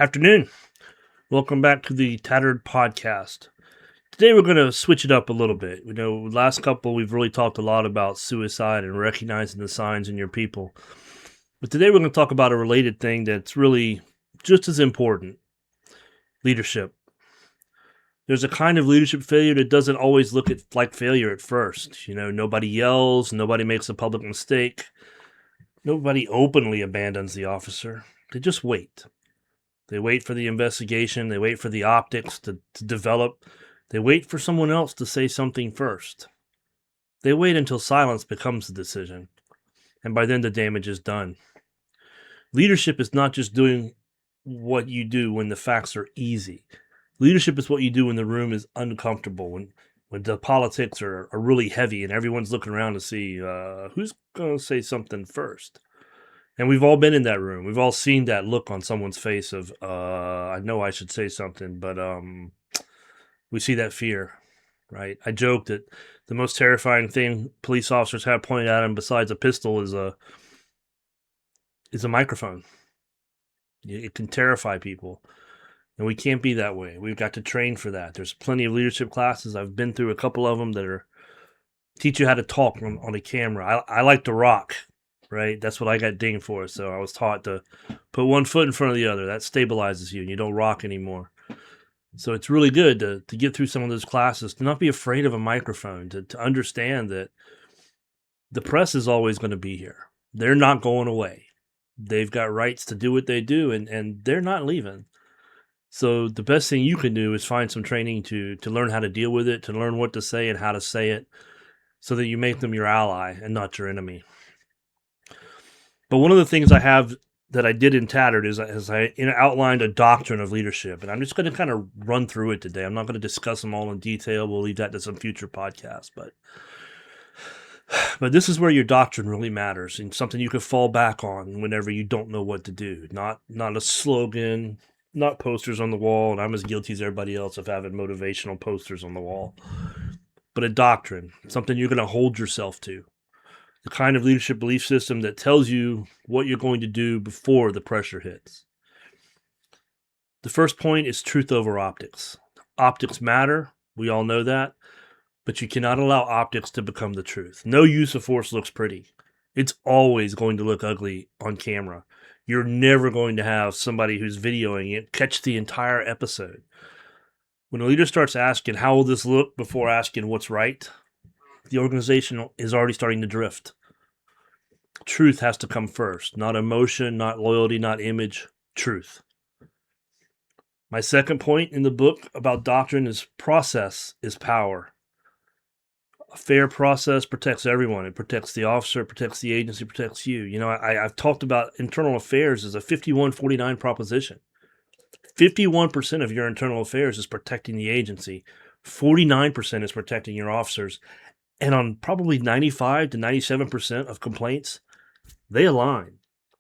Afternoon. Welcome back to the Tattered podcast. Today we're going to switch it up a little bit. Last couple we've really talked a lot about suicide and recognizing the signs in your people. But today we're going to talk about a related thing that's really just as important: leadership. There's a kind of leadership failure that doesn't always look like failure at first. Nobody yells, nobody makes a public mistake, nobody openly abandons the officer. They just wait. They wait for the investigation. They wait for the optics to develop. They wait for someone else to say something first. They wait until silence becomes the decision. And by then the damage is done. Leadership is not just doing what you do when the facts are easy. Leadership is what you do when the room is uncomfortable, when the politics are really heavy and everyone's looking around to see who's going to say something first. And we've all been in that room. We've all seen that look on someone's face of, I know I should say something, but we see that fear, right? I joke that the most terrifying thing police officers have pointed at them besides a pistol is a microphone. It can terrify people. And we can't be that way. We've got to train for that. There's plenty of leadership classes. I've been through a couple of them that teach you how to talk on a camera. I like to rock. Right? That's what I got dinged for. So I was taught to put one foot in front of the other. That stabilizes you and you don't rock anymore. So it's really good to get through some of those classes, to not be afraid of a microphone, to understand that the press is always going to be here. They're not going away. They've got rights to do what they do, and they're not leaving. So the best thing you can do is find some training to learn how to deal with it, to learn what to say and how to say it, so that you make them your ally and not your enemy. But one of the things I have that I did in Tattered is I outlined a doctrine of leadership, and I'm just going to kind of run through it today. I'm not going to discuss them all in detail. We'll leave that to some future podcasts. But this is where your doctrine really matters, and something you can fall back on whenever you don't know what to do. Not a slogan, not posters on the wall, and I'm as guilty as everybody else of having motivational posters on the wall. But a doctrine, something you're going to hold yourself to. The kind of leadership belief system that tells you what you're going to do before the pressure hits. The first point is truth over optics. Optics matter. We all know that. But you cannot allow optics to become the truth. No use of force looks pretty. It's always going to look ugly on camera. You're never going to have somebody who's videoing it catch the entire episode. When a leader starts asking, how will this look, before asking what's right, the organization is already starting to drift. Truth has to come first, not emotion, not loyalty, not image, truth. My second point in the book about doctrine is process is power. A fair process protects everyone. It protects the officer, it protects the agency, it protects you. I've talked about internal affairs as a 51-49 proposition. 51% of your internal affairs is protecting the agency. 49% is protecting your officers. And on probably 95 to 97% of complaints, they align.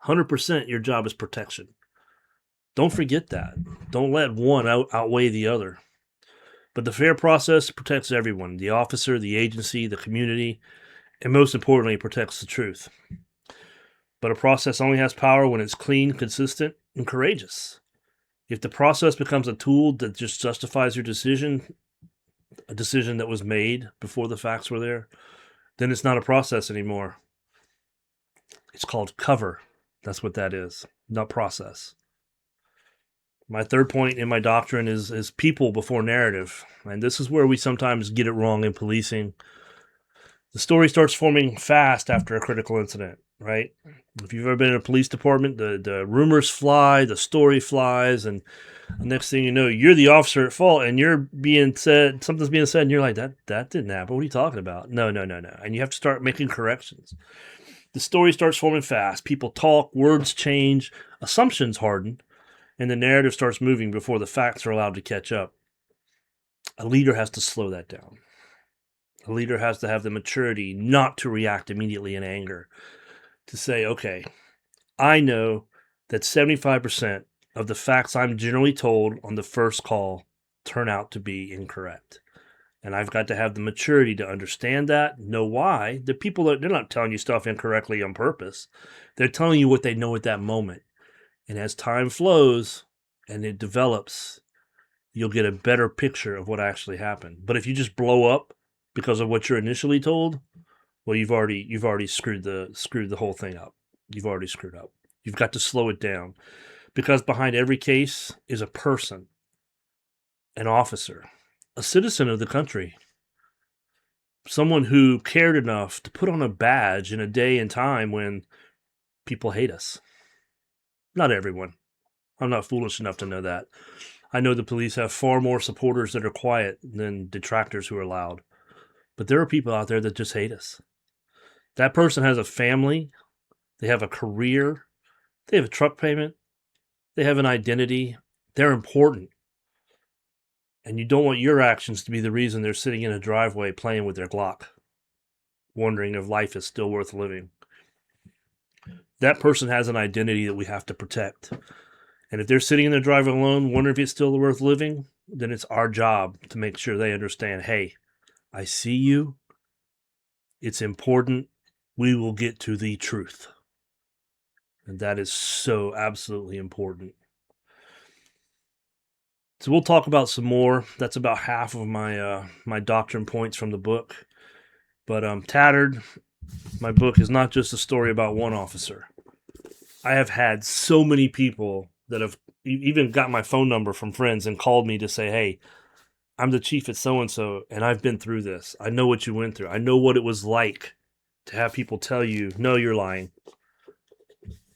100% your job is protection. Don't forget that. Don't let one outweigh the other. But the fair process protects everyone: the officer, the agency, the community, and most importantly, it protects the truth. But a process only has power when it's clean, consistent, and courageous. If the process becomes a tool that just justifies your decision, a decision that was made before the facts were there, then it's not a process anymore. It's called cover. That's what that is, not process. My third point in my doctrine is people before narrative. And this is where we sometimes get it wrong in policing. The story starts forming fast after a critical incident, right? If you've ever been in a police department, the rumors fly, the story flies, and the next thing you know, you're the officer at fault, and something's being said, and you're like, that didn't happen. What are you talking about? No. And you have to start making corrections. The story starts forming fast. People talk, words change, assumptions harden, and the narrative starts moving before the facts are allowed to catch up. A leader has to slow that down. A leader has to have the maturity not to react immediately in anger, to say, okay, I know that 75% of the facts I'm generally told on the first call turn out to be incorrect. And I've got to have the maturity to understand that, know why. The people, they're not telling you stuff incorrectly on purpose. They're telling you what they know at that moment. And as time flows and it develops, you'll get a better picture of what actually happened. But if you just blow up because of what you're initially told, well, you've already screwed the whole thing up. You've already screwed up. You've got to slow it down, because behind every case is a person, an officer, a citizen of the country, someone who cared enough to put on a badge in a day and time when people hate us. Not everyone. I'm not foolish enough to know that. I know the police have far more supporters that are quiet than detractors who are loud. But there are people out there that just hate us. That person has a family, they have a career, they have a truck payment, they have an identity, they're important. And you don't want your actions to be the reason they're sitting in a driveway playing with their Glock, wondering if life is still worth living. That person has an identity that we have to protect. And if they're sitting in their driveway alone, wondering if it's still worth living, then it's our job to make sure they understand, hey, I see you. It's important. We will get to the truth. And that is so absolutely important. So we'll talk about some more. That's about half of my doctrine points from the book. But Tattered, my book, is not just a story about one officer. I have had so many people that have even got my phone number from friends and called me to say, hey, I'm the chief at so-and-so, and I've been through this. I know what you went through. I know what it was like to have people tell you, no, you're lying.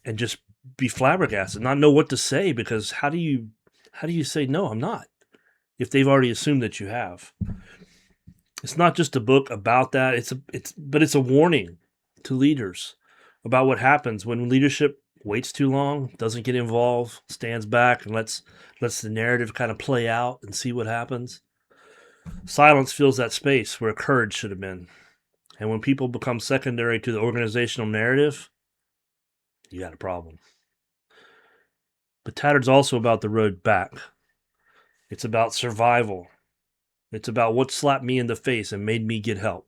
And just be flabbergasted, not know what to say, because how do you say, no, I'm not, if they've already assumed that you have? It's not just a book about that. But it's a warning to leaders about what happens when leadership waits too long, doesn't get involved, stands back, and lets the narrative kind of play out and see what happens. Silence fills that space where courage should have been. And when people become secondary to the organizational narrative, you got a problem. But Tattered's also about the road back. It's about survival. It's about what slapped me in the face and made me get help.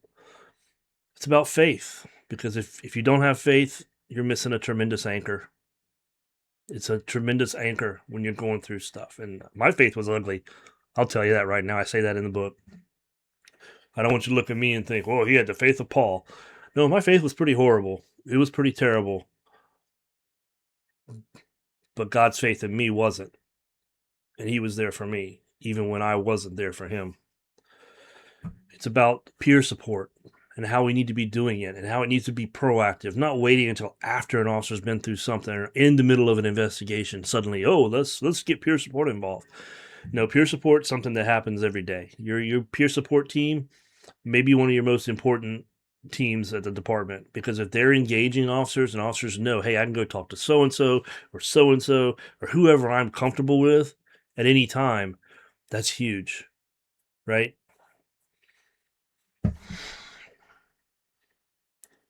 It's about faith, because if you don't have faith, you're missing a tremendous anchor. It's a tremendous anchor when you're going through stuff. And my faith was ugly. I'll tell you that right now. I say that in the book. I don't want you to look at me and think, oh, he had the faith of Paul. No, my faith was pretty horrible. It was pretty terrible. But God's faith in me wasn't. And he was there for me, even when I wasn't there for him. It's about peer support and how we need to be doing it and how it needs to be proactive, not waiting until after an officer's been through something or in the middle of an investigation. Suddenly, oh, let's get peer support involved. No, peer support is something that happens every day. Your peer support team may be one of your most important teams at the department, because if they're engaging officers and officers know, hey, I can go talk to so-and-so or whoever I'm comfortable with at any time, that's huge, right?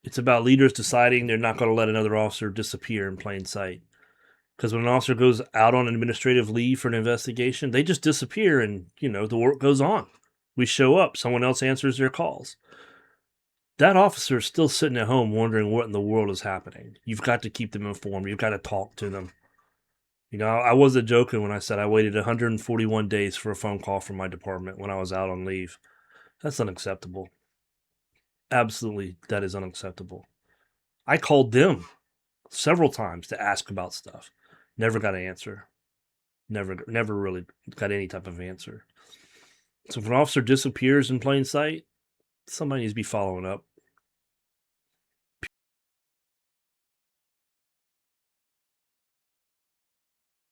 It's about leaders deciding they're not going to let another officer disappear in plain sight. Because when an officer goes out on administrative leave for an investigation, they just disappear and, the work goes on. We show up, someone else answers their calls. That officer is still sitting at home wondering what in the world is happening. You've got to keep them informed. You've got to talk to them. I wasn't joking when I said I waited 141 days for a phone call from my department when I was out on leave. That's unacceptable. Absolutely, that is unacceptable. I called them several times to ask about stuff. Never got an answer. Never really got any type of answer. So if an officer disappears in plain sight, somebody needs to be following up.